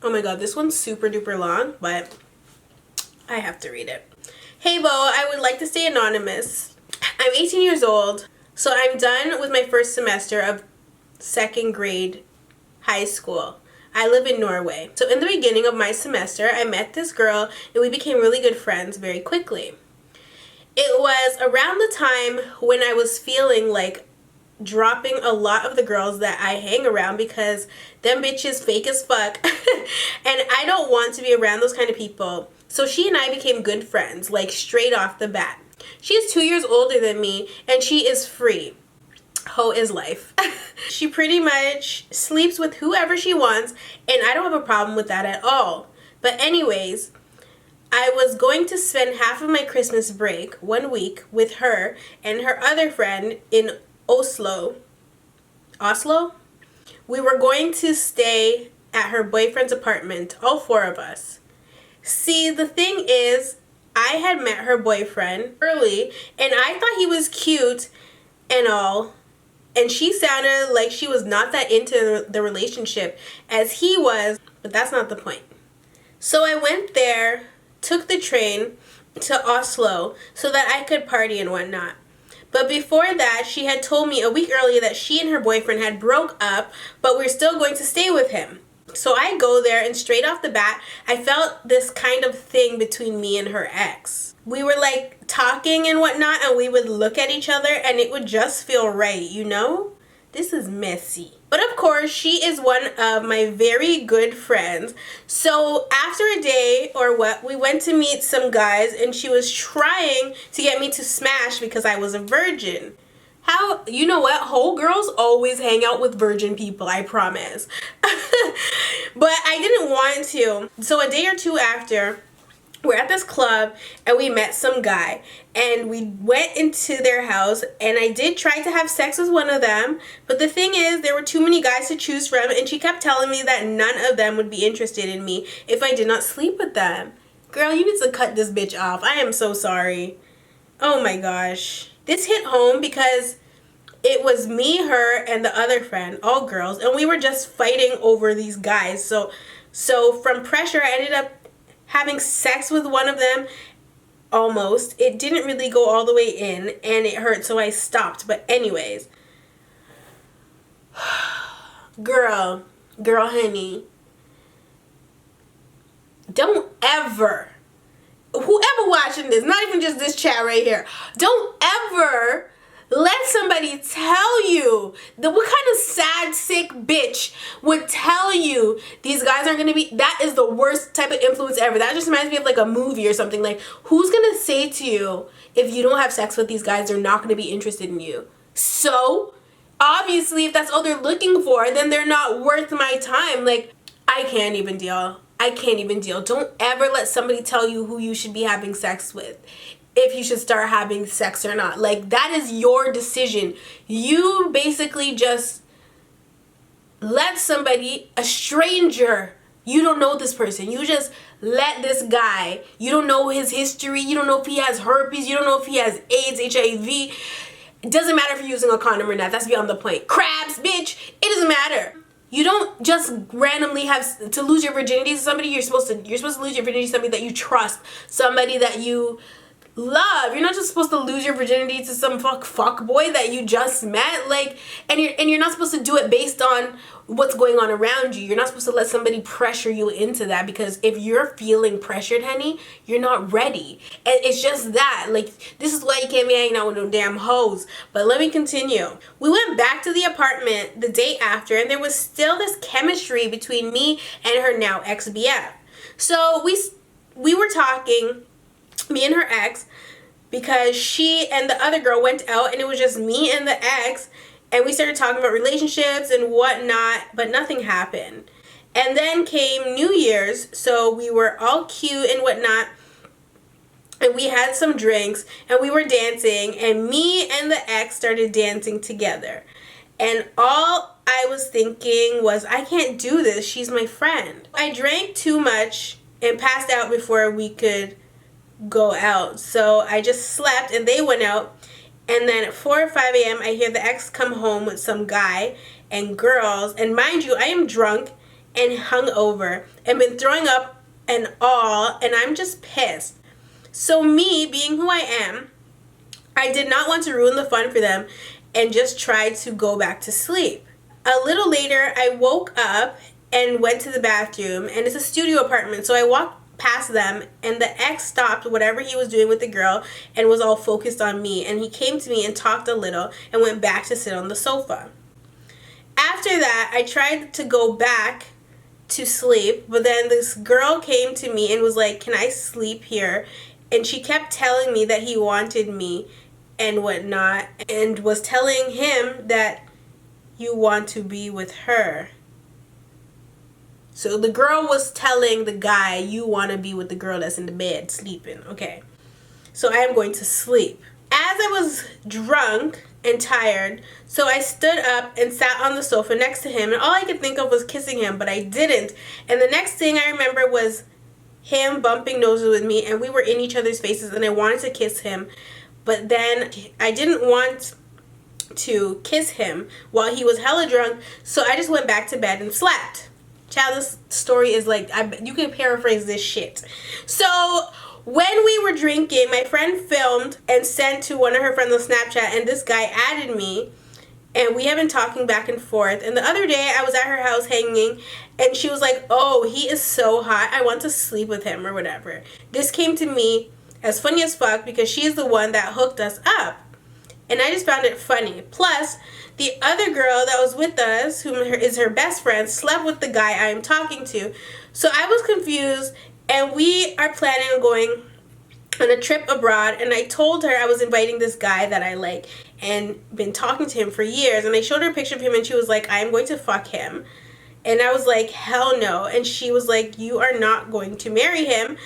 Oh my god, this one's super duper long, but I have to read it. Hey Bo, I would like to stay anonymous. I'm 18 years old, so I'm done with my first semester of second grade high school. I live in Norway. So in the beginning of my semester, I met this girl and we became really good friends very quickly. It was around the time when I was feeling like dropping a lot of the girls that I hang around because them bitches fake as fuck and I don't want to be around those kind of people. So she and I became good friends, like straight off the bat. She is 2 years older than me and she is free. Hoe is life. She pretty much sleeps with whoever she wants and I don't have a problem with that at all. But anyways, I was going to spend half of my Christmas break, 1 week, with her and her other friend in Oslo. We were going to stay at her boyfriend's apartment, all four of us. See, the thing is, I had met her boyfriend early and I thought he was cute and all, and she sounded like she was not that into the relationship as he was, but that's not the point. So I went there, took the train to Oslo so that I could party and whatnot. But before that, she had told me a week earlier that she and her boyfriend had broke up, but we're still going to stay with him. So I go there and straight off the bat, I felt this kind of thing between me and her ex. We were like talking and whatnot and we would look at each other and it would just feel right, you know? This is messy. But of course, she is one of my very good friends. So after a day or what, we went to meet some guys and she was trying to get me to smash because I was a virgin. How, you know what, whole girls always hang out with virgin people, I promise. But I didn't want to. So a day or two after, we're at this club and we met some guy and we went into their house and I did try to have sex with one of them, but the thing is there were too many guys to choose from and she kept telling me that none of them would be interested in me if I did not sleep with them. Girl, you need to cut this bitch off. I am so sorry. Oh my gosh. This hit home because it was me, her, and the other friend, all girls, and we were just fighting over these guys. So from pressure, I ended up having sex with one of them, almost. It didn't really go all the way in, and it hurt, so I stopped. But anyways, girl, honey, don't ever, whoever watching this, not even just this chat right here, don't ever let somebody tell you that what kind of sad, sick bitch would tell you these guys aren't gonna be, that is the worst type of influence ever. That just reminds me of like a movie or something. Like, who's gonna say to you, if you don't have sex with these guys, they're not gonna be interested in you? So, obviously, if that's all they're looking for, then they're not worth my time. Like, I can't even deal. I can't even deal. Don't ever let somebody tell you who you should be having sex with, if you should start having sex or not. Like, that is your decision. You basically just let somebody, a stranger, you don't know this person, you just let this guy, you don't know his history, you don't know if he has herpes, you don't know if he has AIDS, HIV. It doesn't matter if you're using a condom or not. That's beyond the point. Crabs, bitch, it doesn't matter. You don't just randomly have to lose your virginity to somebody. You're supposed to lose your virginity to somebody that you trust, somebody that you love. You're not just supposed to lose your virginity to some fuck boy that you just met. Like, and you're not supposed to do it based on what's going on around you. You're not supposed to let somebody pressure you into that, because if you're feeling pressured, honey, you're not ready. And it's just that. Like, this is why you can't be hanging out with no damn hoes. But let me continue. We went back to the apartment the day after, and there was still this chemistry between me and her now ex-BF. So we were talking, me and her ex, because she and the other girl went out and it was just me and the ex, and we started talking about relationships and whatnot, but nothing happened. And then came New Year's, so we were all cute and whatnot, and we had some drinks and we were dancing, and me and the ex started dancing together, and all I was thinking was, I can't do this, she's my friend. I drank too much and passed out before we could go out, so I just slept and they went out. And then at 4 or 5 a.m. I hear the ex come home with some guy and girls, and mind you, I am drunk and hungover and been throwing up and all, and I'm just pissed. So me, being who I am, I did not want to ruin the fun for them and just tried to go back to sleep. A little later, I woke up and went to the bathroom, and it's a studio apartment, so I walked past them, and the ex stopped whatever he was doing with the girl and was all focused on me, and he came to me and talked a little and went back to sit on the sofa. After that, I tried to go back to sleep, but then this girl came to me and was like, can I sleep here? And she kept telling me that he wanted me and whatnot, and was telling him that you want to be with her. So the girl was telling the guy, you want to be with the girl that's in the bed sleeping. Okay. So I am going to sleep. As I was drunk and tired, so I stood up and sat on the sofa next to him, and all I could think of was kissing him, but I didn't. And the next thing I remember was him bumping noses with me, and we were in each other's faces, and I wanted to kiss him, but then I didn't want to kiss him while he was hella drunk, so I just went back to bed and slept. Child, this story is like, you can paraphrase this shit. So when we were drinking, my friend filmed and sent to one of her friends on Snapchat, and this guy added me, and we have been talking back and forth. And the other day, I was at her house hanging, and she was like, oh, he is so hot, I want to sleep with him or whatever. This came to me as funny as fuck because she's the one that hooked us up. And I just found it funny. Plus, the other girl that was with us, who is her best friend, slept with the guy I am talking to. So I was confused, and we are planning on going on a trip abroad, and I told her I was inviting this guy that I like and been talking to him for years, and I showed her a picture of him, and she was like, I am going to fuck him. And I was like, hell no. And she was like, you are not going to marry him.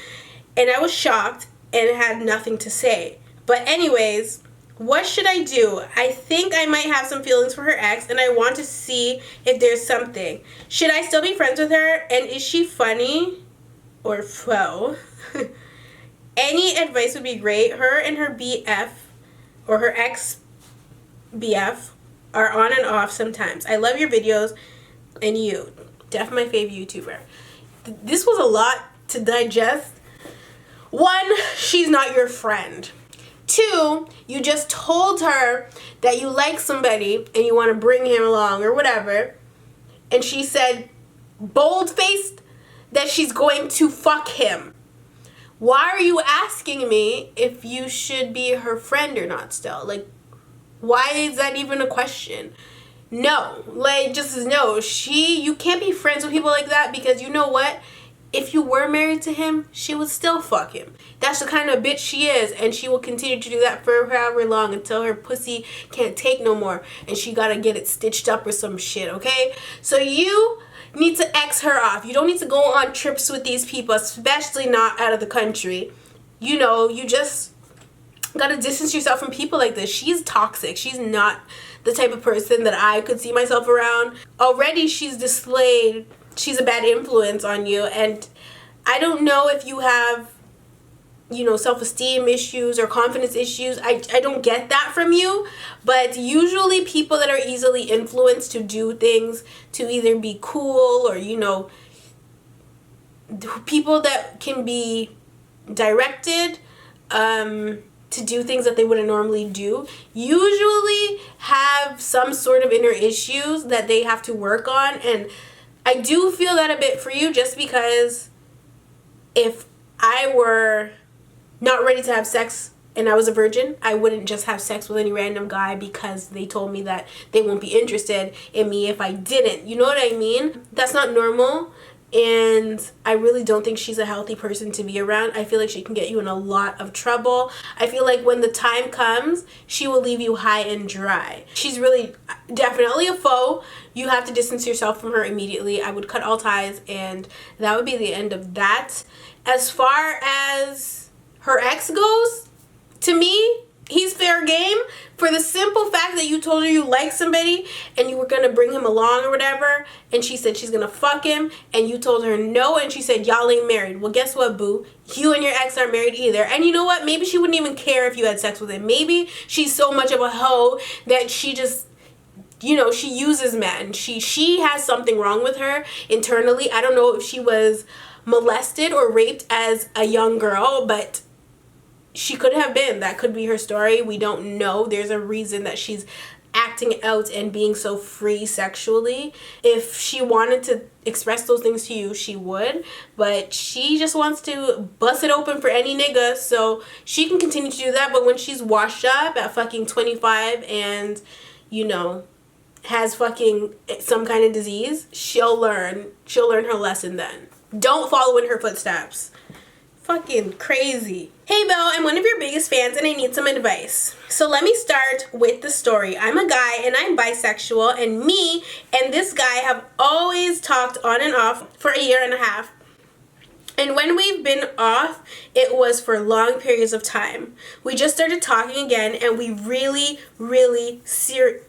And I was shocked and had nothing to say. But anyways, what should I do? I think I might have some feelings for her ex, and I want to see if there's something. Should I still be friends with her? And is she funny or faux? Any advice would be great. Her and her BF, or her ex-BF, are on and off sometimes. I love your videos, and you. Definitely my favorite YouTuber. This was a lot to digest. 1, she's not your friend. 2, you just told her that you like somebody and you want to bring him along or whatever, and she said, bold-faced, that she's going to fuck him. Why are you asking me if you should be her friend or not still? Like, why is that even a question? No. Like, just no. You can't be friends with people like that, because you know what? If you were married to him, she would still fuck him. That's the kind of bitch she is, and she will continue to do that for however long until her pussy can't take no more and she gotta get it stitched up or some shit, okay? So you need to X her off. You don't need to go on trips with these people, especially not out of the country. You know, you just gotta distance yourself from people like this. She's toxic. She's not the type of person that I could see myself around. Already she's displayed she's a bad influence on you, and I don't know if you have, you know, self-esteem issues or confidence issues. I don't get that from you, but usually people that are easily influenced to do things to either be cool or, you know, people that can be directed to do things that they wouldn't normally do usually have some sort of inner issues that they have to work on. And I do feel that a bit for you, just because if I were not ready to have sex and I was a virgin, I wouldn't just have sex with any random guy because they told me that they won't be interested in me if I didn't. You know what I mean? That's not normal, and I really don't think she's a healthy person to be around. I feel like she can get you in a lot of trouble. I feel like when the time comes, she will leave you high and dry. She's really definitely a foe. You have to distance yourself from her immediately. I would cut all ties, and that would be the end of that. As far as her ex goes, to me, he's fair game for the simple fact that you told her you like somebody and you were going to bring him along or whatever, and she said she's going to fuck him, and you told her no, and she said y'all ain't married. Well, guess what, boo? You and your ex aren't married either. And you know what? Maybe she wouldn't even care if you had sex with him. Maybe she's so much of a hoe that she you know, she uses men. She has something wrong with her internally. I don't know if she was molested or raped as a young girl, but she could have been. That could be her story. We don't know. There's a reason that she's acting out and being so free sexually. If she wanted to express those things to you, she would, but she just wants to bust it open for any nigga, so she can continue to do that. But when she's washed up at fucking 25 and, you know, has fucking some kind of disease, she'll learn her lesson then. Don't follow in her footsteps. Fucking crazy. Hey Belle, I'm one of your biggest fans and I need some advice. So let me start with the story. I'm a guy and I'm bisexual, and me and this guy have always talked on and off for a year and a half. And when we've been off, it was for long periods of time. We just started talking again, and we got really, really serious.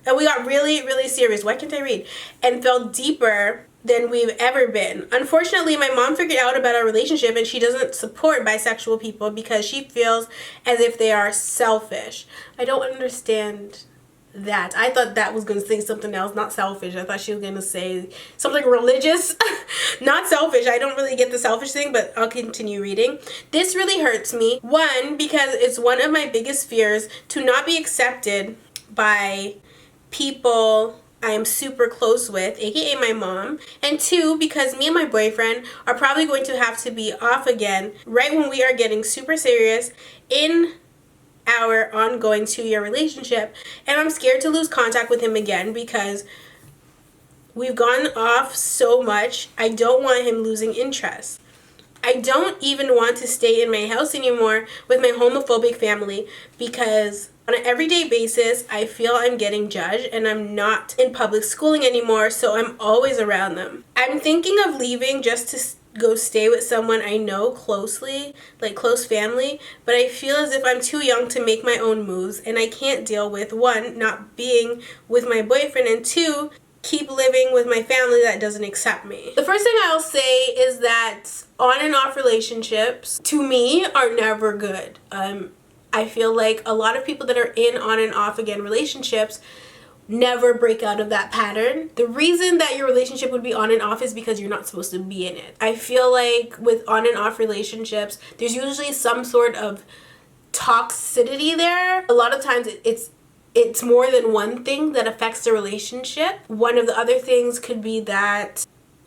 Why can't I read? And fell deeper than we've ever been. Unfortunately, my mom figured out about our relationship, and she doesn't support bisexual people because she feels as if they are selfish. I don't understand that. I thought that was going to say something else, not selfish. I thought she was going to say something religious, not selfish. I don't really get the selfish thing, but I'll continue reading. This really hurts me. One, because it's one of my biggest fears to not be accepted by people I am super close with, aka my mom. And two, because me and my boyfriend are probably going to have to be off again right when we are getting super serious in our ongoing 2-year relationship, and I'm scared to lose contact with him again because we've gone off so much. I don't want him losing interest. I don't even want to stay in my house anymore with my homophobic family because on an everyday basis I feel I'm getting judged, and I'm not in public schooling anymore, so I'm always around them. I'm thinking of leaving just to go stay with someone I know closely, like close family, but I feel as if I'm too young to make my own moves, and I can't deal with, one, not being with my boyfriend, and two, keep living with my family that doesn't accept me. The first thing I'll say is that on and off relationships, to me, are never good. I feel like a lot of people that are in on and off again relationships never break out of that pattern. The reason that your relationship would be on and off is because you're not supposed to be in it. I feel like with on and off relationships, there's usually some sort of toxicity there. A lot of times it's more than one thing that affects the relationship. One of the other things could be that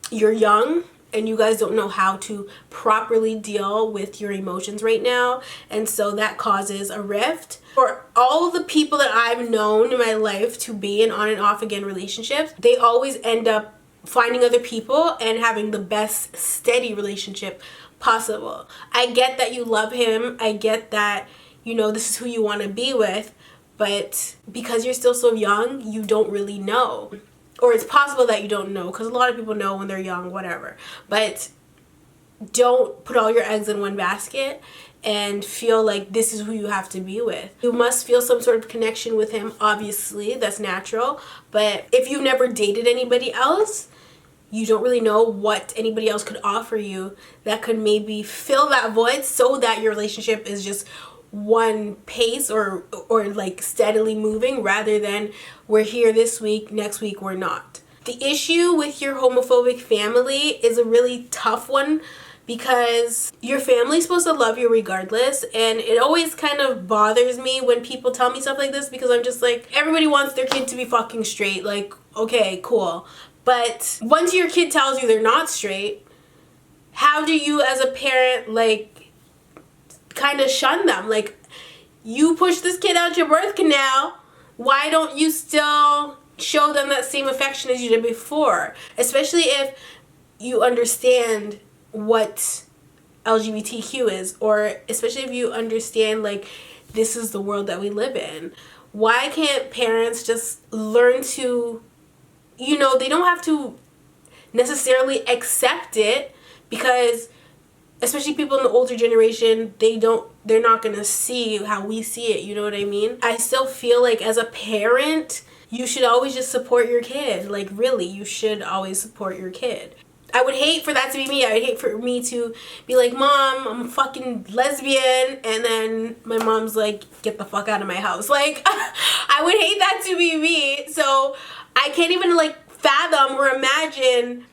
you're young and you guys don't know how to properly deal with your emotions right now, and so that causes a rift. For all the people that I've known in my life to be in on and off again relationships, they always end up finding other people and having the best steady relationship possible. I get that you love him. I get that, you know, this is who you want to be with, but because you're still so young, you don't really know. Or it's possible that you don't know, because a lot of people know when they're young, whatever. But don't put all your eggs in one basket and feel like this is who you have to be with. You must feel some sort of connection with him, obviously, that's natural. But if you've never dated anybody else, you don't really know what anybody else could offer you that could maybe fill that void so that your relationship is just one pace or like steadily moving, rather than we're here this week, next week we're not. The issue with your homophobic family is a really tough one because your family's supposed to love you regardless, and it always kind of bothers me when people tell me stuff like this because I'm just like, everybody wants their kid to be fucking straight. Like, okay, cool. But once your kid tells you they're not straight, how do you as a parent like kind of shun them? Like, you push this kid out your birth canal, why don't you still show them that same affection as you did before? Especially if you understand what LGBTQ is, or especially if you understand like this is the world that we live in. Why can't parents just learn to, you know, they don't have to necessarily accept it, because especially people in the older generation, they're not gonna see how we see it, you know what I mean? I still feel like as a parent, you should always just support your kid. Like, really, you should always support your kid. I would hate for that to be me. I would hate for me to be like, Mom, I'm a fucking lesbian, and then my mom's like, get the fuck out of my house. Like, I would hate that to be me. So I can't even like fathom or imagine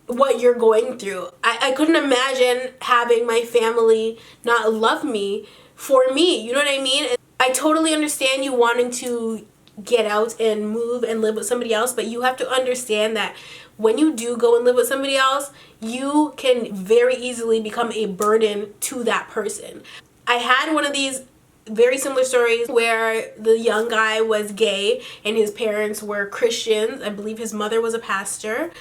what you're going through. I couldn't imagine having my family not love me for me. You know what I mean? I totally understand you wanting to get out and move and live with somebody else, but you have to understand that when you do go and live with somebody else, you can very easily become a burden to that person. I had one of these very similar stories where the young guy was gay and his parents were Christians. I believe his mother was a pastor,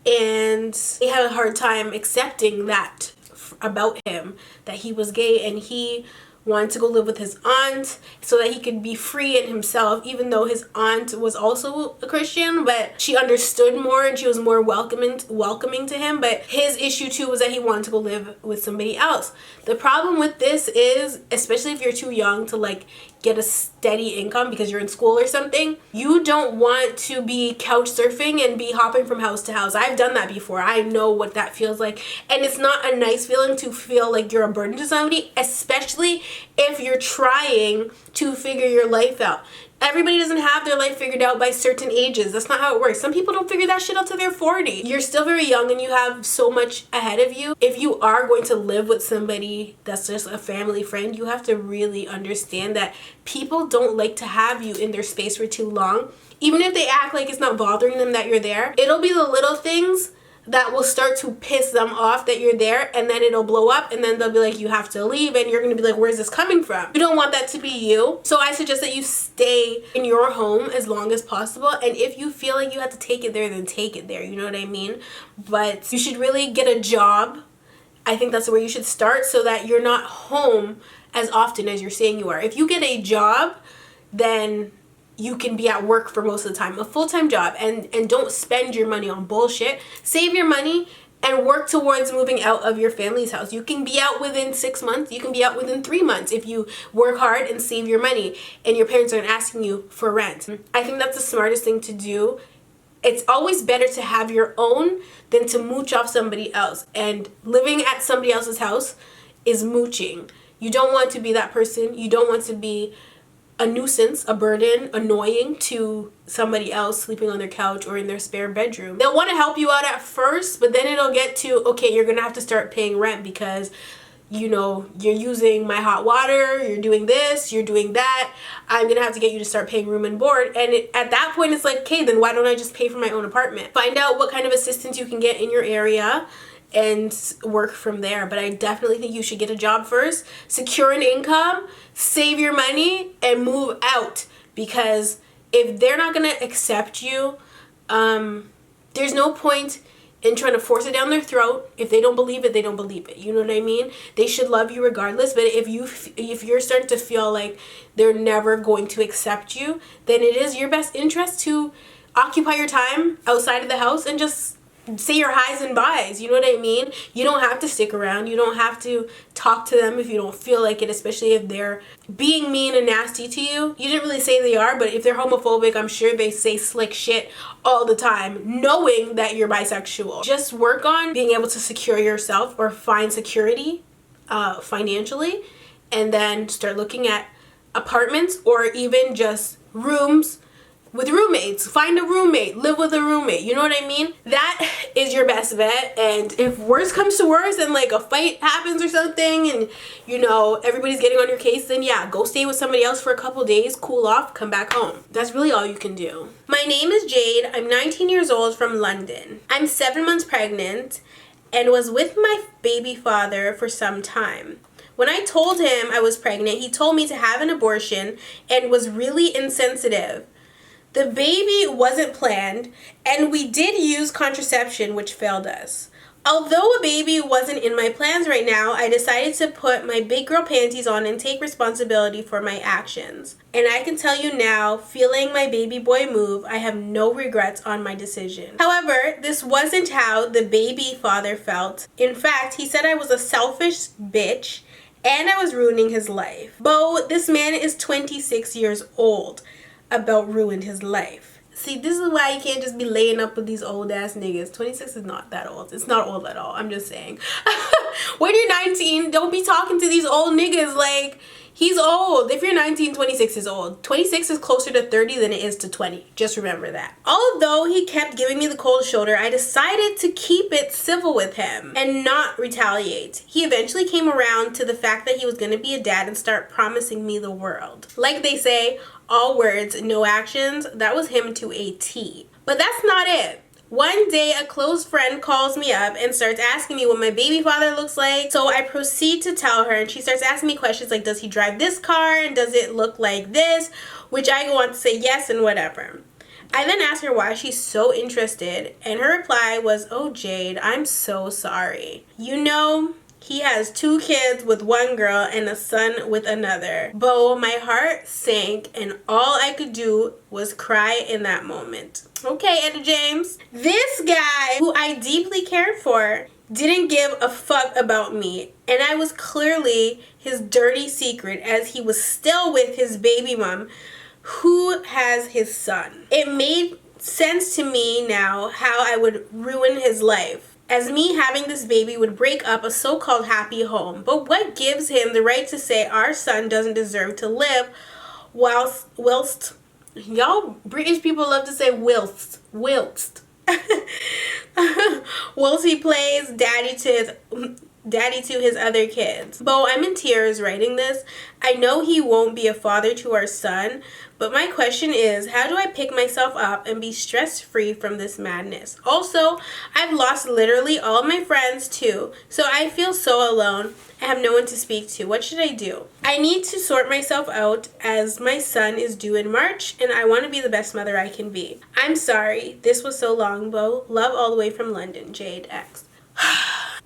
and they had a hard time accepting that about him, that he was gay, and he wanted to go live with his aunt so that he could be free in himself, even though his aunt was also a Christian, but she understood more and she was more welcoming to him. But his issue too was that he wanted to go live with somebody else. The problem with this is, especially if you're too young to like get a steady income because you're in school or something, you don't want to be couch surfing and be hopping from house to house. I've done that before. I know what that feels like, and it's not a nice feeling to feel like you're a burden to somebody, especially if you're trying to figure your life out. Everybody doesn't have their life figured out by certain ages. That's not how it works. Some people don't figure that shit out till they're 40. You're still very young and you have so much ahead of you. If you are going to live with somebody that's just a family friend, you have to really understand that people don't like to have you in their space for too long. Even if they act like it's not bothering them that you're there, it'll be the little things that will start to piss them off that you're there, and then it'll blow up, and then they'll be like, you have to leave, and you're gonna be like, where's this coming from? You don't want that to be you. So I suggest that you stay in your home as long as possible, and if you feel like you have to take it there, then take it there, you know what I mean? But you should really get a job. I think that's where you should start, so that you're not home as often as you're saying you are. If you get a job, then you can be at work for most of the time, a full-time job, and don't spend your money on bullshit. Save your money and work towards moving out of your family's house. You can be out within 6 months, you can be out within 3 months if you work hard and save your money and your parents aren't asking you for rent. I think that's the smartest thing to do. It's always better to have your own than to mooch off somebody else, and living at somebody else's house is mooching. You don't want to be that person. You don't want to be a nuisance, a burden, annoying to somebody else sleeping on their couch or in their spare bedroom. They'll want to help you out at first, but then it'll get to, okay, you're gonna have to start paying rent because, you know, you're using my hot water, you're doing this, you're doing that, I'm gonna have to get you to start paying room and board. And at that point it's like, okay, then why don't I just pay for my own apartment? Find out what kind of assistance you can get in your area and work from there. But I definitely think you should get a job first, secure an income, save your money, and move out. Because if they're not gonna accept you, there's no point in trying to force it down their throat. If they don't believe it, they don't believe it. You know what I mean? They should love you regardless. But if you're starting to feel like they're never going to accept you, then it is your best interest to occupy your time outside of the house and just say your highs and byes. You know what I mean? You don't have to stick around. You don't have to talk to them if you don't feel like it, especially if they're being mean and nasty to you. You didn't really say they are, but if they're homophobic, I'm sure they say slick shit all the time, knowing that you're bisexual. Just work on being able to secure yourself or find security financially, and then start looking at apartments or even just rooms with roommates. Find a roommate, live with a roommate, you know what I mean? That is your best bet. And if worse comes to worse and like a fight happens or something and, you know, everybody's getting on your case, then yeah, go stay with somebody else for a couple days, cool off, come back home. That's really all you can do. My name is Jade. I'm 19 years old from London. I'm 7 months pregnant and was with my baby father for some time. When I told him I was pregnant, he told me to have an abortion and was really insensitive. The baby wasn't planned, and we did use contraception, which failed us. Although a baby wasn't in my plans right now, I decided to put my big girl panties on and take responsibility for my actions. And I can tell you now, feeling my baby boy move, I have no regrets on my decision. However, this wasn't how the baby father felt. In fact, he said I was a selfish bitch and I was ruining his life. Bo, this man is 26 years old. About ruined his life. See, this is why you can't just be laying up with these old ass niggas. 26 is not that old. It's not old at all. I'm just saying. When you're 19, don't be talking to these old niggas like He's old. If you're 19, 26 is old. 26 is closer to 30 than it is to 20. Just remember that. Although he kept giving me the cold shoulder, I decided to keep it civil with him and not retaliate. He eventually came around to the fact that he was going to be a dad and start promising me the world. Like they say, all words, no actions. That was him to a T. But that's not it. One day, a close friend calls me up and starts asking me what my baby father looks like. So I proceed to tell her, and she starts asking me questions like, does he drive this car? And does it look like this? Which I go on to say yes and whatever. I then asked her why she's so interested, and her reply was, oh, Jade, I'm so sorry. You know, he has 2 kids with one girl and a son with another. Bo, my heart sank, and all I could do was cry in that moment. Okay, Etta James. This guy, who I deeply cared for, didn't give a fuck about me, and I was clearly his dirty secret as he was still with his baby mom, who has his son. It made sense to me now how I would ruin his life, as me having this baby would break up a so-called happy home. But what gives him the right to say our son doesn't deserve to live whilst y'all British people love to say whilst whilst he plays daddy to his other kids. Bo, I'm in tears writing this. I know he won't be a father to our son, but my question is, how do I pick myself up and be stress-free from this madness? Also, I've lost literally all of my friends too, so I feel so alone. I have no one to speak to. What should I do? I need to sort myself out as my son is due in March, and I want to be the best mother I can be. I'm sorry. This was so long, Bo. Love all the way from London, Jade X.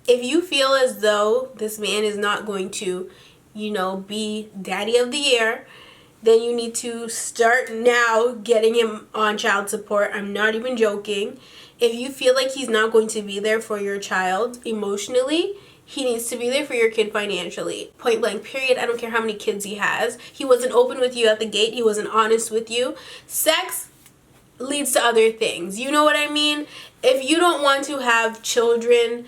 If you feel as though this man is not going to, be daddy of the year, then you need to start now getting him on child support. I'm not even joking. If you feel like he's not going to be there for your child emotionally, he needs to be there for your kid financially. Point blank, period. I don't care how many kids he has. He wasn't open with you at the gate. He wasn't honest with you. Sex leads to other things. You know what I mean? If you don't want to have children,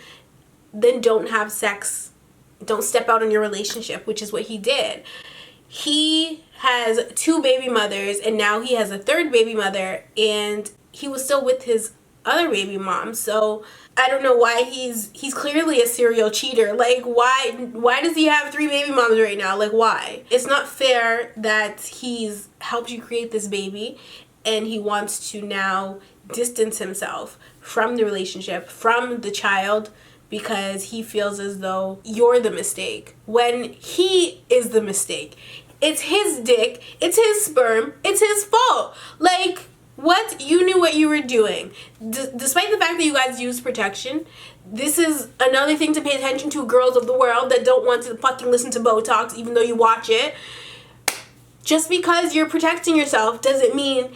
then don't have sex. Don't step out on your relationship, which is what he did. He has 2 baby mothers, and now he has a 3rd baby mother, and he was still with his other baby mom. So I don't know why he's clearly a serial cheater. Like, why does he have 3 baby moms right now? Like, why? It's not fair that he's helped you create this baby and he wants to now distance himself from the relationship, from the child, because he feels as though you're the mistake when he is the mistake. It's his dick, it's his sperm, it's his fault. Like, what? You knew what you were doing. Despite the fact that you guys use protection, this is another thing to pay attention to, girls of the world that don't want to fucking listen to Botox even though you watch it. Just because you're protecting yourself doesn't mean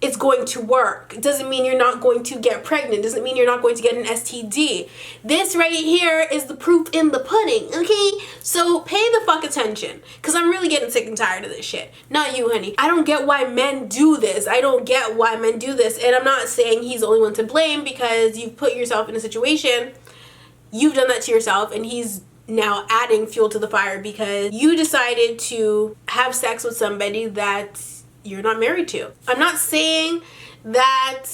it's going to work. It doesn't mean you're not going to get pregnant. It doesn't mean you're not going to get an STD. This right here is the proof in the pudding, okay? So pay the fuck attention, because I'm really getting sick and tired of this shit. Not you, honey. I don't get why men do this. I don't get why men do this. And I'm not saying he's the only one to blame, because you've put yourself in a situation. You've done that to yourself, and he's now adding fuel to the fire because you decided to have sex with somebody that you're not married to. I'm not saying that,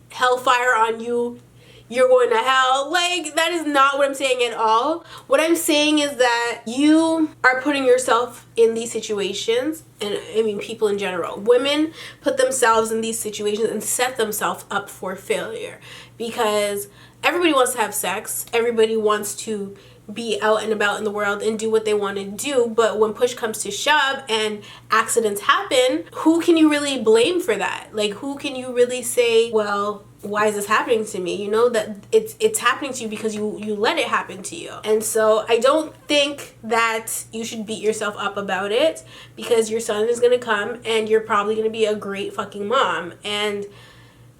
hellfire on you, you're going to hell. Like, that is not what I'm saying at all. What I'm saying is that you are putting yourself in these situations, and I mean people in general. Women put themselves in these situations and set themselves up for failure because everybody wants to have sex. Everybody wants to be out and about in the world and do what they want to do, but when push comes to shove and accidents happen, who can you really blame for that? Like, who can you really say, well, why is this happening to me? That it's happening to you because you let it happen to you. And so I don't think that you should beat yourself up about it, because your son is going to come and you're probably going to be a great fucking mom. And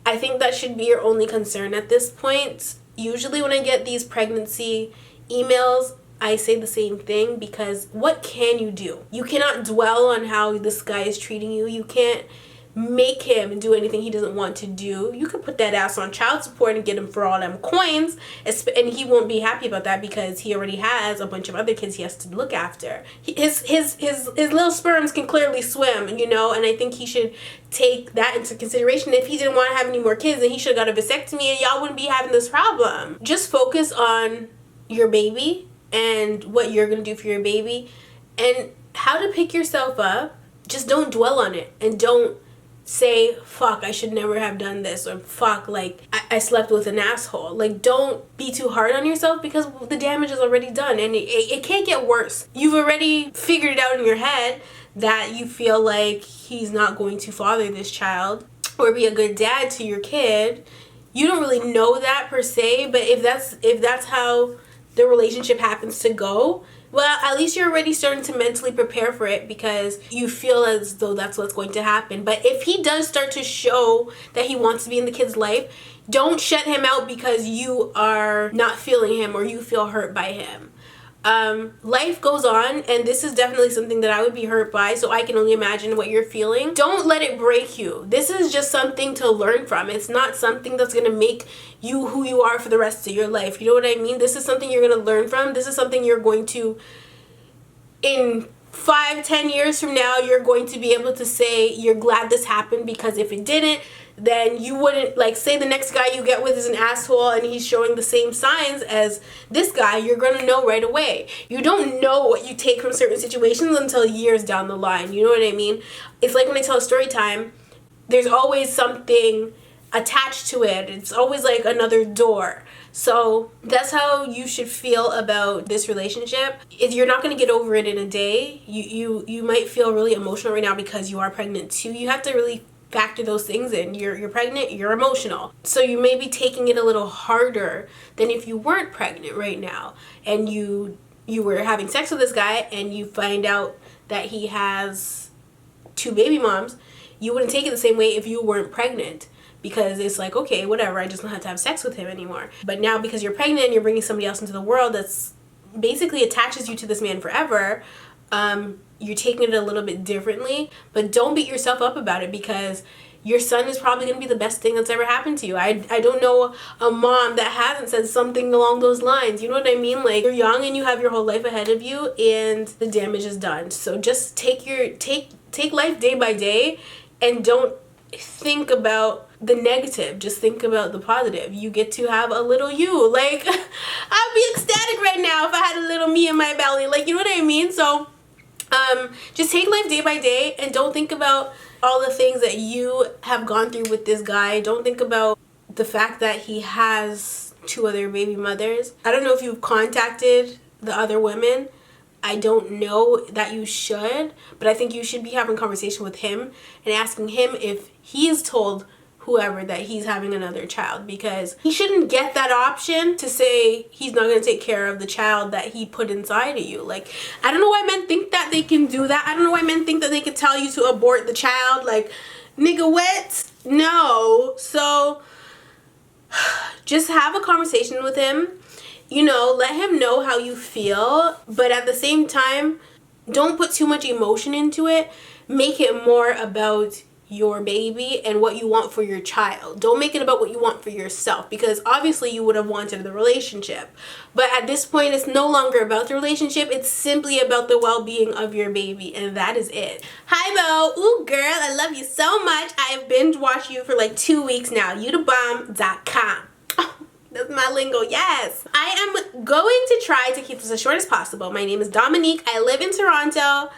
I think that should be your only concern at this point. Usually when I get these pregnancy emails, I say the same thing, because what can you do? You cannot dwell on how this guy is treating you. You can't make him do anything he doesn't want to do. You could put that ass on child support and get him for all them coins, and he won't be happy about that because he already has a bunch of other kids he has to look after. His little sperms can clearly swim, you know, and I think he should take that into consideration. If he didn't want to have any more kids, then he should have got a vasectomy and y'all wouldn't be having this problem. Just focus on your baby and what you're going to do for your baby and how to pick yourself up. Just don't dwell on it, and don't say, fuck, I should never have done this, or fuck, like, I slept with an asshole. Like, don't be too hard on yourself because the damage is already done, and it can't get worse. You've already figured it out in your head that you feel like he's not going to father this child or be a good dad to your kid. You don't really know that per se, but if that's how the relationship happens to go, well, at least you're already starting to mentally prepare for it because you feel as though that's what's going to happen. But if he does start to show that he wants to be in the kid's life, don't shut him out because you are not feeling him or you feel hurt by him. Life goes on, and this is definitely something that I would be hurt by, so I can only imagine what you're feeling. Don't let it break you. This is just something to learn from. It's not something that's going to make you who you are for the rest of your life. You know what I mean? This is something you're going to learn from. This is something you're going to, in 5-10 years from now, you're going to be able to say you're glad this happened, because if it didn't, then you wouldn't, like, say the next guy you get with is an asshole and he's showing the same signs as this guy, you're gonna know right away. You don't know what you take from certain situations until years down the line. You know what I mean? It's like when I tell a story time, there's always something attached to it. It's always like another door. So that's how you should feel about this relationship. If you're not going to get over it in a day, you might feel really emotional right now because you are pregnant too. You have to really factor those things in. You're pregnant, you're emotional. So you may be taking it a little harder than if you weren't pregnant right now and you were having sex with this guy and you find out that he has 2 baby moms. You wouldn't take it the same way if you weren't pregnant, because it's like, okay, whatever, I just don't have to have sex with him anymore. But now because you're pregnant and you're bringing somebody else into the world that's basically attaches you to this man forever, you're taking it a little bit differently. But don't beat yourself up about it, because your son is probably going to be the best thing that's ever happened to you. I don't know a mom that hasn't said something along those lines. You know what I mean? Like, you're young and you have your whole life ahead of you and the damage is done. So just take life day by day and don't think about the negative. Just think about the positive. You get to have a little you. Like, I'd be ecstatic right now if I had a little me in my belly. Like, you know what I mean? So just take life day by day and don't think about all the things that you have gone through with this guy. Don't think about the fact that he has 2 other baby mothers. I don't know if you've contacted the other women. I don't know that you should, but I think you should be having a conversation with him and asking him if he's told whoever that he's having another child, because he shouldn't get that option to say he's not going to take care of the child that he put inside of you. Like, I don't know why men think that they can do that. I don't know why men think that they can tell you to abort the child. Like, nigga, what? No. So just have a conversation with him. You know, let him know how you feel, but at the same time, don't put too much emotion into it. Make it more about your baby and what you want for your child. Don't make it about what you want for yourself, because obviously you would have wanted the relationship. But at this point, it's no longer about the relationship. It's simply about the well-being of your baby, and that is it. Hi, Bo. Ooh, girl, I love you so much. I have binge watched you for like 2 weeks now. youthabomb.com. That's my lingo, yes. I am going to try to keep this as short as possible. My name is Dominique. I live in Toronto.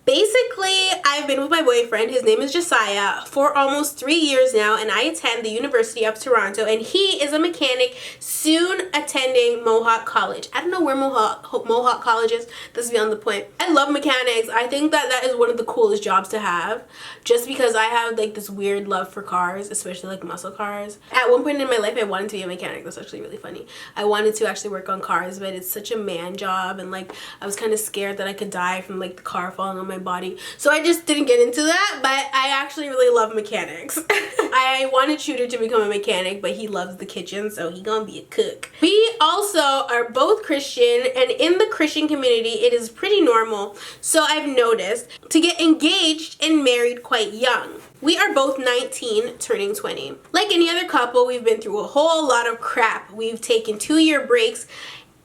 Basically, I've been with my boyfriend, his name is Josiah, for almost 3 years now, and I attend the University of Toronto, and he is a mechanic, soon attending Mohawk College. I don't know where Mohawk College is. That's beyond the point. I love mechanics. I think that that is one of the coolest jobs to have, just because I have like this weird love for cars, especially like muscle cars. At one point in my life, I wanted to be a mechanic. That's actually really funny. I wanted to actually work on cars, but it's such a man job, and like I was kind of scared that I could die from like the car falling on my my body. So I just didn't get into that, but I actually really love mechanics. I wanted Shooter to become a mechanic, but he loves the kitchen, so he gonna be a cook. We also are both Christian, and in the Christian community, it is pretty normal, so I've noticed, to get engaged and married quite young. We are both 19, turning 20. Like any other couple, we've been through a whole lot of crap. We've taken 2-year breaks,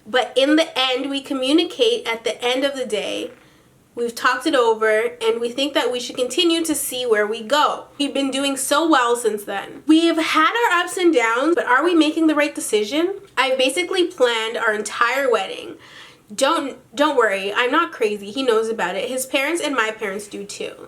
but in the end, we communicate at the end of the day. We've talked it over, and we think that we should continue to see where we go. We've been doing so well since then. We've had our ups and downs, but are we making the right decision? I've basically planned our entire wedding. Don't worry, I'm not crazy. He knows about it. His parents and my parents do too.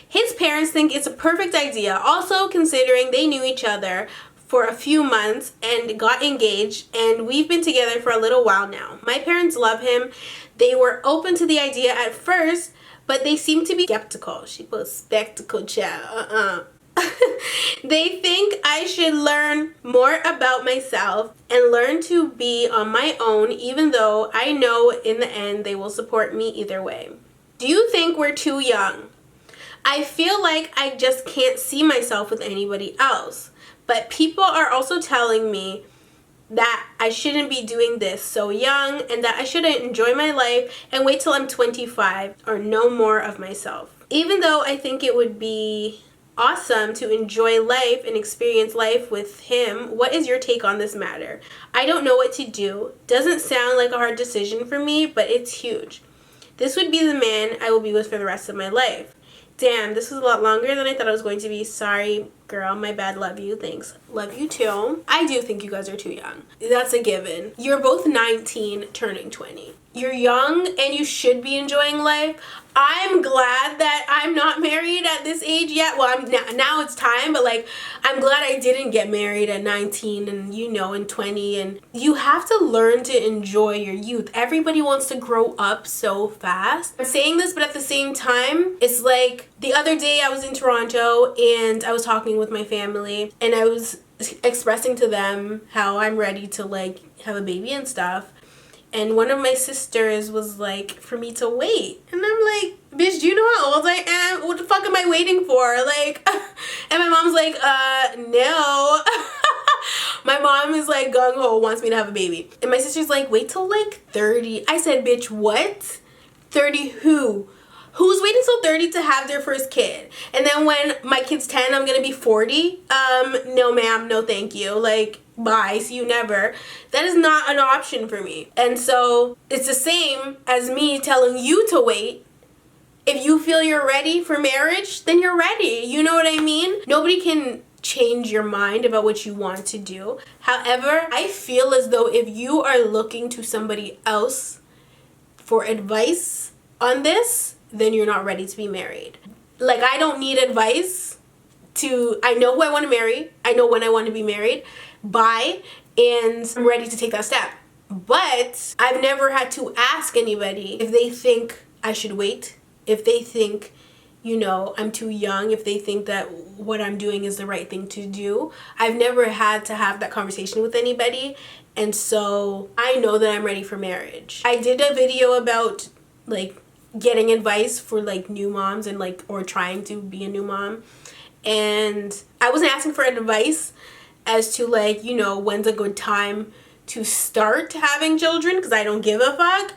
His parents think it's a perfect idea, also considering they knew each other for a few months and got engaged, and we've been together for a little while now. My parents love him. They were open to the idea at first, but they seem to be skeptical. She put spectacle, child. They think I should learn more about myself and learn to be on my own, even though I know in the end they will support me either way. Do you think we're too young? I feel like I just can't see myself with anybody else. But people are also telling me that I shouldn't be doing this so young and that I should enjoy my life and wait till I'm 25 or know more of myself. Even though I think it would be awesome to enjoy life and experience life with him, what is your take on this matter? I don't know what to do. Doesn't sound like a hard decision for me, but it's huge. This would be the man I will be with for the rest of my life. Damn, this was a lot longer than I thought it was going to be. Sorry, girl. My bad. Love you. Thanks. Love you too. I do think you guys are too young. That's a given. You're both 19, turning 20. You're young and you should be enjoying life. I'm glad that I'm not married at this age yet. Well, now it's time, but like, I'm glad I didn't get married at 19 and, you know, in 20. And you have to learn to enjoy your youth. Everybody wants to grow up so fast. I'm saying this, but at the same time, it's like the other day I was in Toronto and I was talking with my family and I was expressing to them how I'm ready to like have a baby and stuff. And one of my sisters was like, for me to wait. And I'm like, bitch, do you know how old I am? What the fuck am I waiting for? Like, and my mom's like, no. My mom is like gung-ho, wants me to have a baby. And my sister's like, wait till like 30. I said, bitch, what? 30 who? Who's waiting till 30 to have their first kid? And then when my kid's 10, I'm gonna be 40? No ma'am, no thank you. Like, bye, see you never. That is not an option for me. And so it's the same as me telling you to wait. If you feel you're ready for marriage, then you're ready. You know what I mean? Nobody can change your mind about what you want to do. However, I feel as though if you are looking to somebody else for advice on this, then you're not ready to be married. Like, I don't need advice I know who I want to marry. I know when I want to be married. Bye. And I'm ready to take that step. But I've never had to ask anybody if they think I should wait. If they think, you know, I'm too young. If they think that what I'm doing is the right thing to do. I've never had to have that conversation with anybody. And so I know that I'm ready for marriage. I did a video about like getting advice for like new moms and like, or trying to be a new mom. And I wasn't asking for advice as to like, you know, when's a good time to start having children, because I don't give a fuck.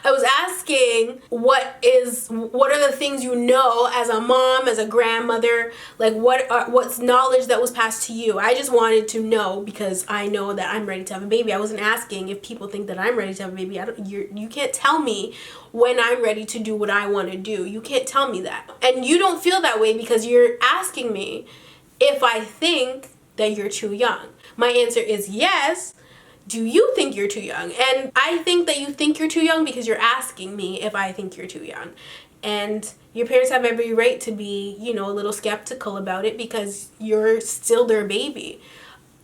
I was asking what are the things you know as a mom, as a grandmother, like what's knowledge that was passed to you. I just wanted to know because I know that I'm ready to have a baby. I wasn't asking if people think that I'm ready to have a baby. You can't tell me when I'm ready to do what I want to do. You can't tell me that. And you don't feel that way because you're asking me if I think that you're too young. My answer is yes. Do you think you're too young? And I think that you think you're too young because you're asking me if I think you're too young. And your parents have every right to be, you know, a little skeptical about it because you're still their baby.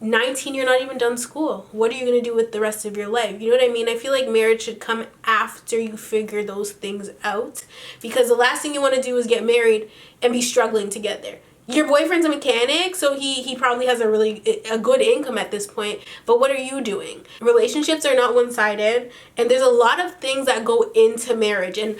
19, you're not even done school. What are you going to do with the rest of your life? You know what I mean? I feel like marriage should come after you figure those things out, because the last thing you want to do is get married and be struggling to get there. Your boyfriend's a mechanic, so he probably has a good income at this point, but what are you doing? Relationships are not one-sided, and there's a lot of things that go into marriage, and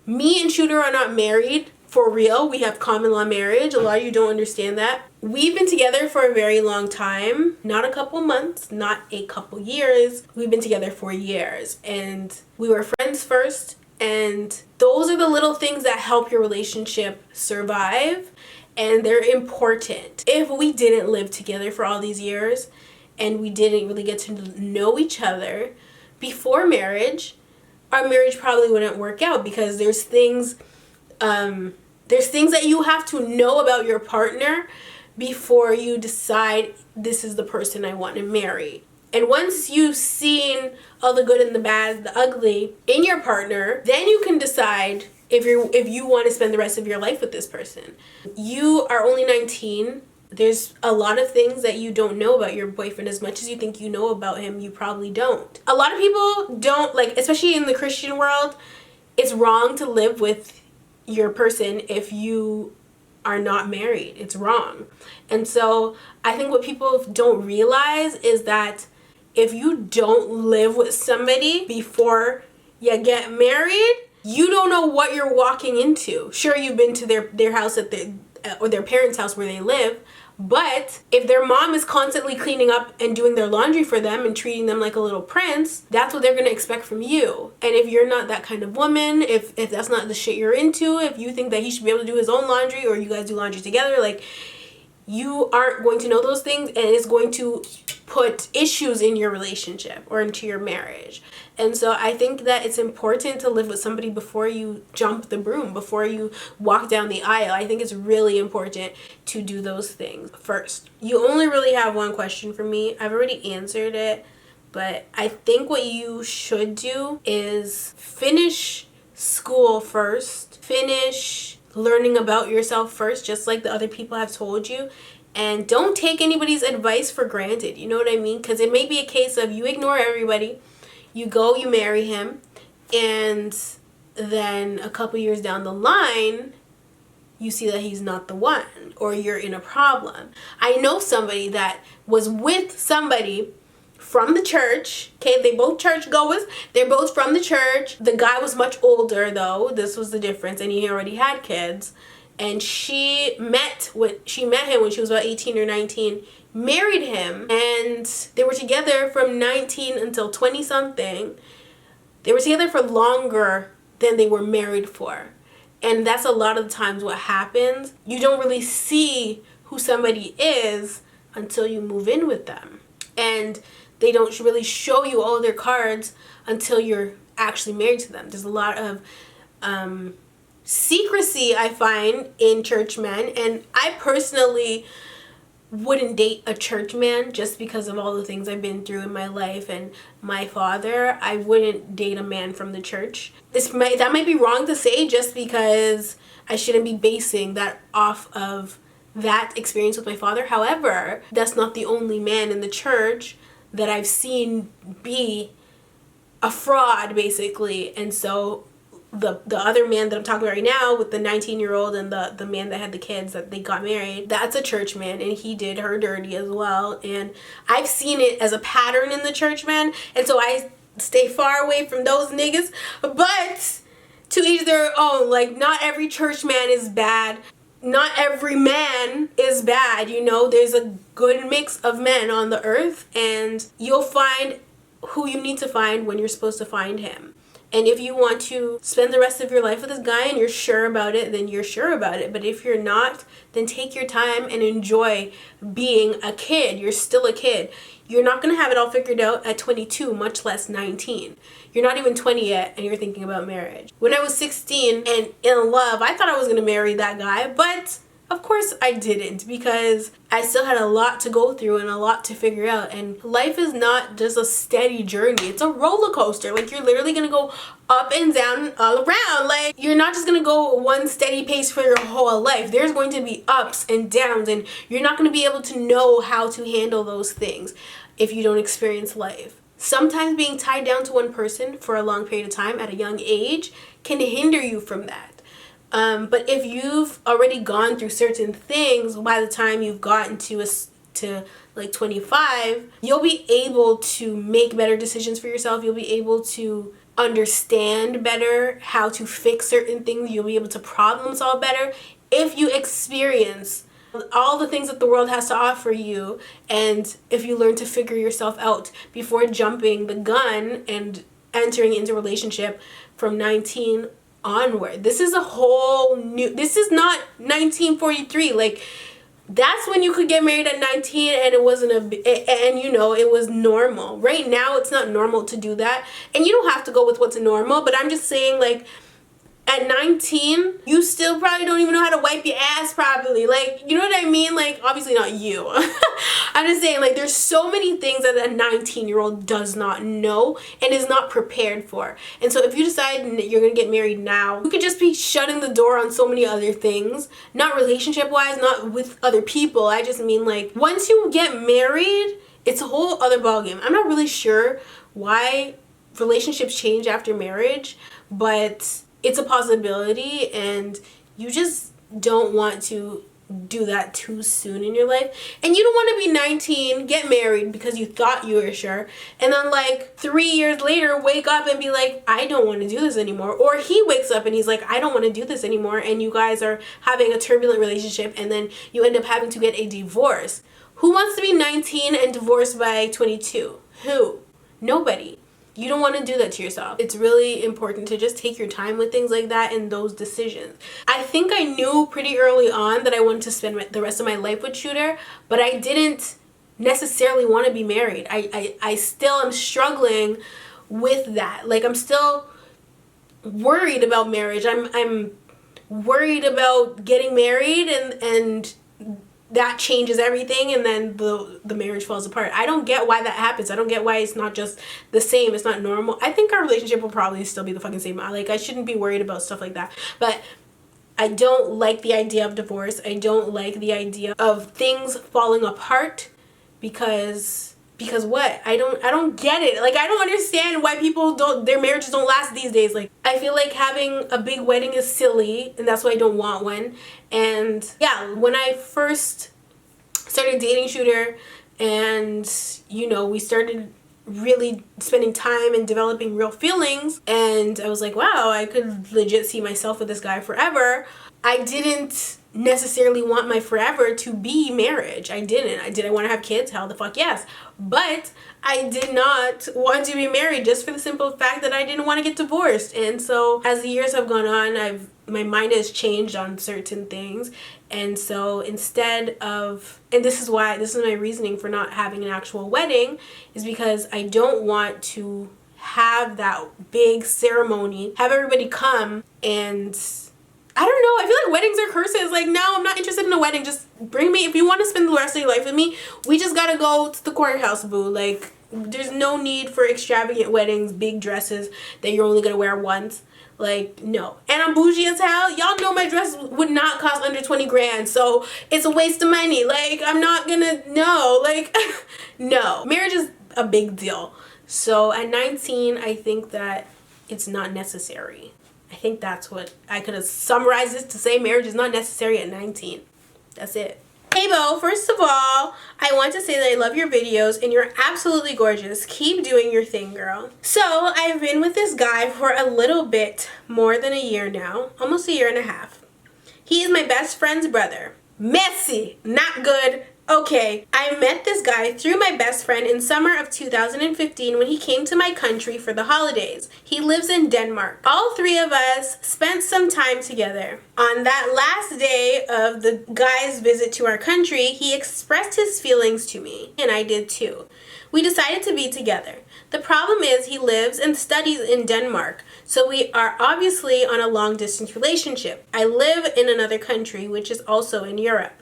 Me and Shooter are not married for real. We have common law marriage. A lot of you don't understand that. We've been together for a very long time. Not a couple months, not a couple years. We've been together for years. And we were friends first. And those are the little things that help your relationship survive. And they're important. If we didn't live together for all these years and we didn't really get to know each other before marriage, our marriage probably wouldn't work out, because there's things that you have to know about your partner before you decide this is the person I want to marry. And once you've seen all the good and the bad, the ugly in your partner, then you can decide if you want to spend the rest of your life with this person. You are only 19. There's a lot of things that you don't know about your boyfriend. As much as you think you know about him, you probably don't. A lot of people don't, like, especially in the Christian world, it's wrong to live with your person if you are not married. It's wrong. And so I think what people don't realize is that if you don't live with somebody before you get married, you don't know what you're walking into. Sure, you've been to their house or their parents' house where they live, but if their mom is constantly cleaning up and doing their laundry for them and treating them like a little prince, that's what they're going to expect from you. And if you're not that kind of woman, if that's not the shit you're into, if you think that he should be able to do his own laundry, or you guys do laundry together, like, you aren't going to know those things, and it's going to put issues in your relationship or into your marriage. And so I think that it's important to live with somebody before you jump the broom, before you walk down the aisle. I think it's really important to do those things first. You only really have one question for me. I've already answered it, but I think what you should do is finish school first. Finish learning about yourself first, just like the other people have told you. And don't take anybody's advice for granted. You know what I mean? Because it may be a case of you ignore everybody, you go, you marry him, and then a couple years down the line, you see that he's not the one, or you're in a problem. I know somebody that was with somebody from the church. Okay, they both church goers. They're both from the church. The guy was much older, though. This was the difference, and he already had kids. And she met him when she was about 18 or 19, married him, and they were together from 19 until 20 something. They were together for longer than they were married for. And that's a lot of the times what happens. You don't really see who somebody is until you move in with them. And they don't really show you all their cards until you're actually married to them. There's a lot of secrecy, I find, in church men, and I personally wouldn't date a church man just because of all the things I've been through in my life and my father. I wouldn't date a man from the church. That might be wrong to say, just because I shouldn't be basing that off of that experience with my father. However, that's not the only man in the church that I've seen be a fraud, basically. And so the other man that I'm talking about right now, with the 19-year-old and the man that had the kids that they got married, that's a church man, and he did her dirty as well. And I've seen it as a pattern in the church man, and so I stay far away from those niggas. But to each their own. Like, not every church man is bad. Not every man is bad, you know. There's a good mix of men on the earth, and you'll find who you need to find when you're supposed to find him. And if you want to spend the rest of your life with this guy and you're sure about it, then you're sure about it. But if you're not, then take your time and enjoy being a kid. You're still a kid. You're not going to have it all figured out at 22, much less 19. You're not even 20 yet, and you're thinking about marriage. When I was 16 and in love, I thought I was going to marry that guy, but of course I didn't, because I still had a lot to go through and a lot to figure out. And life is not just a steady journey. It's a roller coaster. Like, you're literally going to go up and down and all around. Like, you're not just going to go one steady pace for your whole life. There's going to be ups and downs, and you're not going to be able to know how to handle those things if you don't experience life. Sometimes being tied down to one person for a long period of time at a young age can hinder you from that. But if you've already gone through certain things by the time you've gotten to like 25, you'll be able to make better decisions for yourself. You'll be able to understand better how to fix certain things. You'll be able to problem solve better if you experience all the things that the world has to offer you, and if you learn to figure yourself out before jumping the gun and entering into a relationship from 19 onward. This is a whole new, this is not 1943. Like, that's when you could get married at 19 and it wasn't and you know, it was normal. Right now it's not normal to do that, and you don't have to go with what's normal, but I'm just saying, like, at 19, you still probably don't even know how to wipe your ass properly. Like, you know what I mean? Like, obviously not you. I'm just saying, like, there's so many things that a 19-year-old does not know and is not prepared for. And so if you decide that you're going to get married now, you could just be shutting the door on so many other things. Not relationship-wise, not with other people. I just mean, like, once you get married, it's a whole other ballgame. I'm not really sure why relationships change after marriage, but it's a possibility, and you just don't want to do that too soon in your life. And you don't want to be 19, get married because you thought you were sure, and then like 3 years later wake up and be like, I don't want to do this anymore. Or he wakes up and he's like, I don't want to do this anymore, and you guys are having a turbulent relationship, and then you end up having to get a divorce. Who wants to be 19 and divorced by 22? Who? Nobody. You don't want to do that to yourself. It's really important to just take your time with things like that and those decisions. I think I knew pretty early on that I wanted to spend the rest of my life with Shooter, but I didn't necessarily want to be married. I still am struggling with that. Like, I'm still worried about marriage. I'm worried about getting married, and that changes everything, and then the marriage falls apart. I don't get why that happens. I don't get why it's not just the same. It's not normal. I think our relationship will probably still be the fucking same. I shouldn't be worried about stuff like that. But I don't like the idea of divorce. I don't like the idea of things falling apart because what? I don't get it. Like, I don't understand why their marriages don't last these days. Like, I feel like having a big wedding is silly, and that's why I don't want one. And yeah, when I first started dating Shooter, and you know, we started really spending time and developing real feelings, and I was like, wow, I could legit see myself with this guy forever. I didn't necessarily want my forever to be marriage. I didn't. Did I want to have kids? Hell the fuck yes. But I did not want to be married, just for the simple fact that I didn't want to get divorced. And so as the years have gone on, my mind has changed on certain things. And so instead of, and this is my reasoning for not having an actual wedding, is because I don't want to have that big ceremony, have everybody come, and I don't know, I feel like weddings are curses. Like, no, I'm not interested in a wedding. Just bring me, if you want to spend the rest of your life with me, we just gotta go to the courthouse, boo. Like, there's no need for extravagant weddings, big dresses that you're only gonna wear once. Like, no. And I'm bougie as hell. Y'all know my dress would not cost under 20 grand, so it's a waste of money. Like, I'm not gonna, no. Like, no. Marriage is a big deal. So at 19, I think that it's not necessary. I think that's what I could have summarized this to say. Marriage is not necessary at 19. That's it. Hey Bo, first of all, I want to say that I love your videos and you're absolutely gorgeous. Keep doing your thing, girl. So I've been with this guy for a little bit more than a year now, almost a year and a half. He is my best friend's brother. Messy, not good. Okay, I met this guy through my best friend in summer of 2015 when he came to my country for the holidays. He lives in Denmark. All three of us spent some time together. On that last day of the guy's visit to our country, he expressed his feelings to me, and I did too. We decided to be together. The problem is he lives and studies in Denmark, so we are obviously on a long-distance relationship. I live in another country, which is also in Europe.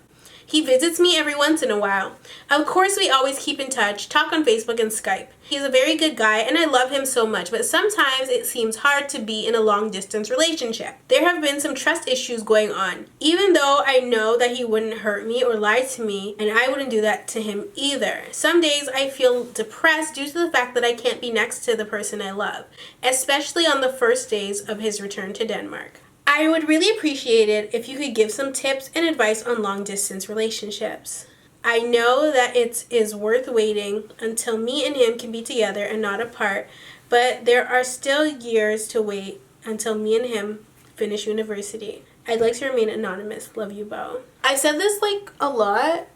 He visits me every once in a while. Of course, we always keep in touch, talk on Facebook and Skype. He's a very good guy and I love him so much, but sometimes it seems hard to be in a long-distance relationship. There have been some trust issues going on. Even though I know that he wouldn't hurt me or lie to me, and I wouldn't do that to him either. Some days I feel depressed due to the fact that I can't be next to the person I love, especially on the first days of his return to Denmark. I would really appreciate it if you could give some tips and advice on long-distance relationships. I know that it is worth waiting until me and him can be together and not apart, but there are still years to wait until me and him finish university. I'd like to remain anonymous. Love you, Bo. I said this like a lot.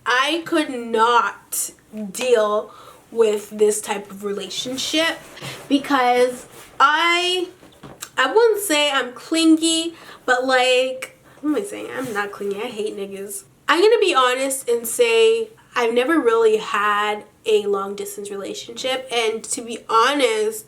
I could not deal with this type of relationship because I wouldn't say I'm clingy, but like, what am I saying? I'm not clingy. I hate niggas. I'm gonna be honest and say I've never really had a long distance relationship, and to be honest,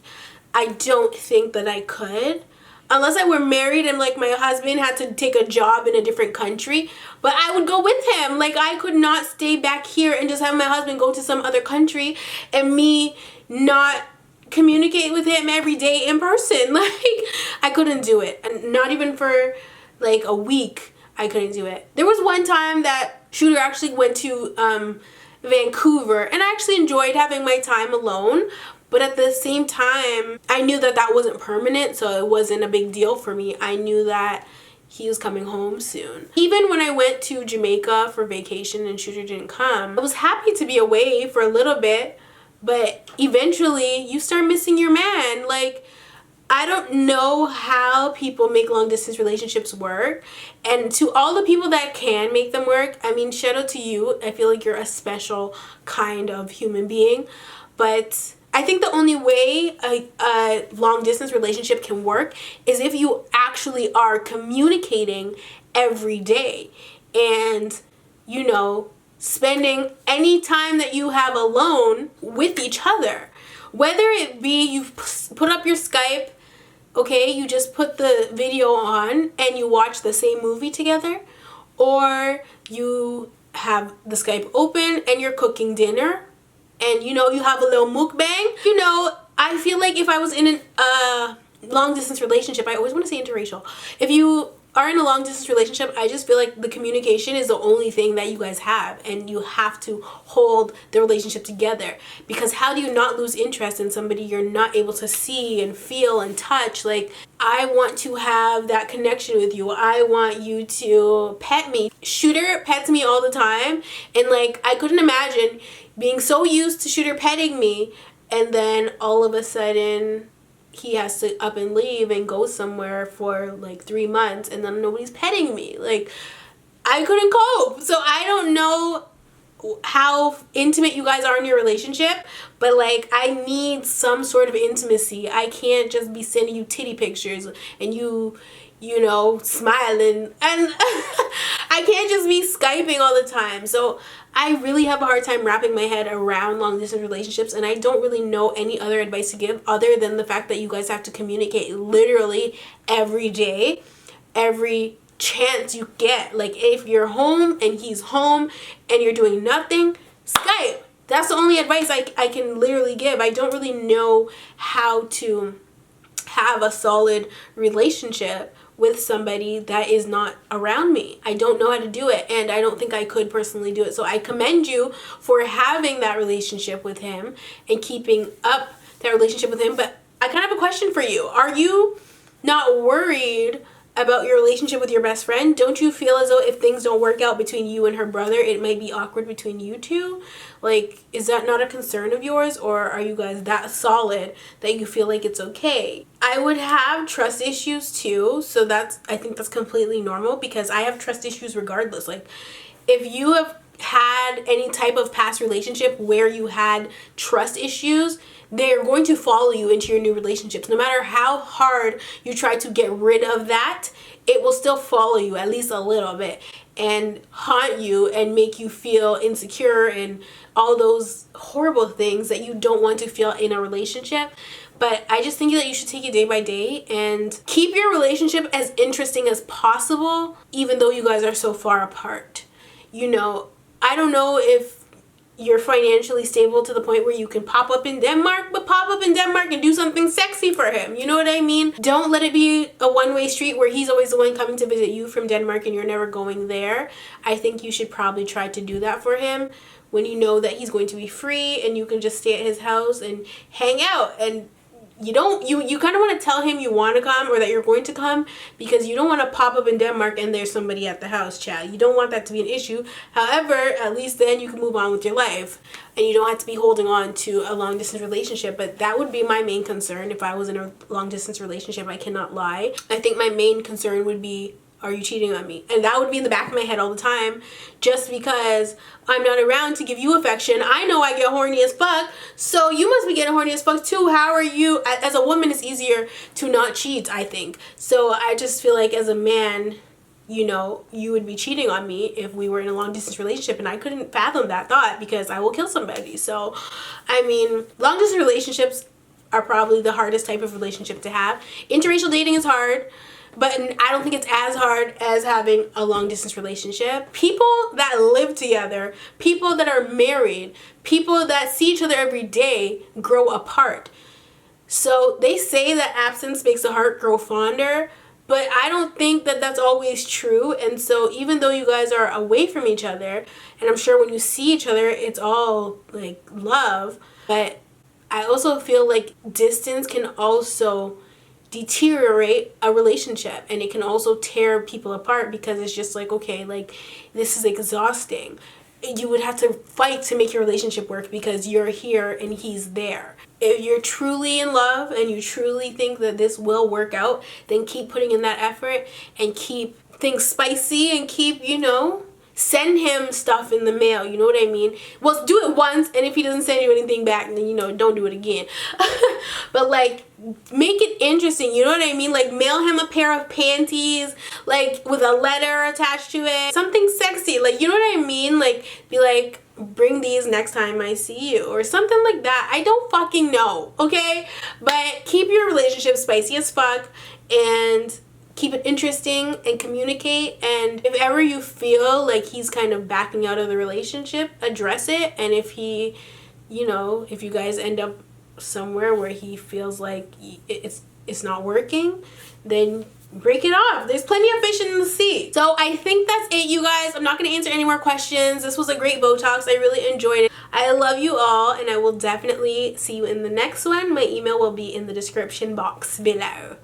I don't think that I could. Unless I were married and like my husband had to take a job in a different country, but I would go with him. Like, I could not stay back here and just have my husband go to some other country and me not communicate with him every day in person. Like, I couldn't do it. And not even for like a week, I couldn't do it. There was one time that Shooter actually went to Vancouver, and I actually enjoyed having my time alone. But at the same time, I knew that that wasn't permanent, so it wasn't a big deal for me. I knew that he was coming home soon. Even when I went to Jamaica for vacation and Shooter didn't come, I was happy to be away for a little bit, but eventually you start missing your man. Like, I don't know how people make long distance relationships work. And to all the people that can make them work, I mean, shout out to you. I feel like you're a special kind of human being. But I think the only way a long distance relationship can work is if you actually are communicating every day and, you know, spending any time that you have alone with each other. Whether it be you've put up your Skype, okay, you just put the video on and you watch the same movie together, or you have the Skype open and you're cooking dinner, and you know, you have a little mukbang. You know, I feel like if I was in a long distance relationship, I always want to say interracial. If you are in a long distance relationship, I just feel like the communication is the only thing that you guys have, and you have to hold the relationship together. Because how do you not lose interest in somebody you're not able to see and feel and touch? Like, I want to have that connection with you. I want you to pet me. Shooter pets me all the time, and like, I couldn't imagine being so used to Shooter petting me, and then all of a sudden he has to up and leave and go somewhere for like 3 months, and then nobody's petting me. Like, I couldn't cope. So I don't know how intimate you guys are in your relationship, but like, I need some sort of intimacy. I can't just be sending you titty pictures and you know, smiling, and I can't just be Skyping all the time. So I really have a hard time wrapping my head around long distance relationships, and I don't really know any other advice to give other than the fact that you guys have to communicate literally every day, every chance you get. Like, if you're home and he's home and you're doing nothing, Skype. That's the only advice I can literally give. I don't really know how to have a solid relationship with somebody that is not around me. I don't know how to do it, and I don't think I could personally do it. So I commend you for having that relationship with him and keeping up that relationship with him. But I kind of have a question for you. Are you not worried about your relationship with your best friend? Don't you feel as though if things don't work out between you and her brother, it might be awkward between you two? Like, is that not a concern of yours, or are you guys that solid that you feel like it's okay? I would have trust issues too, so I think that's completely normal, because I have trust issues regardless. Like, if you have had any type of past relationship where you had trust issues, they're going to follow you into your new relationships. No matter how hard you try to get rid of that, it will still follow you at least a little bit and haunt you and make you feel insecure and all those horrible things that you don't want to feel in a relationship. But I just think that you should take it day by day and keep your relationship as interesting as possible, even though you guys are so far apart. You know, I don't know if you're financially stable to the point where you can pop up in Denmark, but pop up in Denmark and do something sexy for him. You know what I mean? Don't let it be a one-way street where he's always the one coming to visit you from Denmark and you're never going there. I think you should probably try to do that for him when you know that he's going to be free and you can just stay at his house and hang out and you kind of want to tell him you want to come or that you're going to come, because you don't want to pop up in Denmark and there's somebody at the house, child. You don't want that to be an issue. However, at least then you can move on with your life and you don't have to be holding on to a long distance relationship. But that would be my main concern if I was in a long distance relationship. I cannot lie. I think my main concern would be, are you cheating on me? And that would be in the back of my head all the time, just because I'm not around to give you affection. I know I get horny as fuck, so you must be getting horny as fuck too. How are you? As a woman, it's easier to not cheat, I think. So I just feel like as a man, you know, you would be cheating on me if we were in a long distance relationship, and I couldn't fathom that thought because I will kill somebody. So, I mean, long distance relationships are probably the hardest type of relationship to have. Interracial dating is hard, but I don't think it's as hard as having a long distance relationship. People that live together, people that are married, people that see each other every day grow apart. So they say that absence makes the heart grow fonder, but I don't think that that's always true. And so even though you guys are away from each other, and I'm sure when you see each other, it's all like love, but I also feel like distance can also deteriorate a relationship, and it can also tear people apart, because it's just like, okay, like, this is exhausting. You would have to fight to make your relationship work because you're here and he's there. If you're truly in love and you truly think that this will work out, then keep putting in that effort and keep things spicy and keep, you know, send him stuff in the mail, you know what I mean? Well, do it once, and if he doesn't send you anything back, then, you know, don't do it again. But like, make it interesting, you know what I mean? Like, mail him a pair of panties, like, with a letter attached to it, something sexy, like, you know what I mean? Like, be like, bring these next time I see you, or something like that. I don't fucking know, okay? But keep your relationship spicy as fuck, and keep it interesting, and communicate. And if ever you feel like he's kind of backing out of the relationship, address it. And if he, you know, if you guys end up somewhere where he feels like it's not working, then break it off. There's plenty of fish in the sea. So I think that's it, you guys. I'm not going to answer any more questions. This was a great Botox. I really enjoyed it. I love you all, and I will definitely see you in the next one. My email will be in the description box below.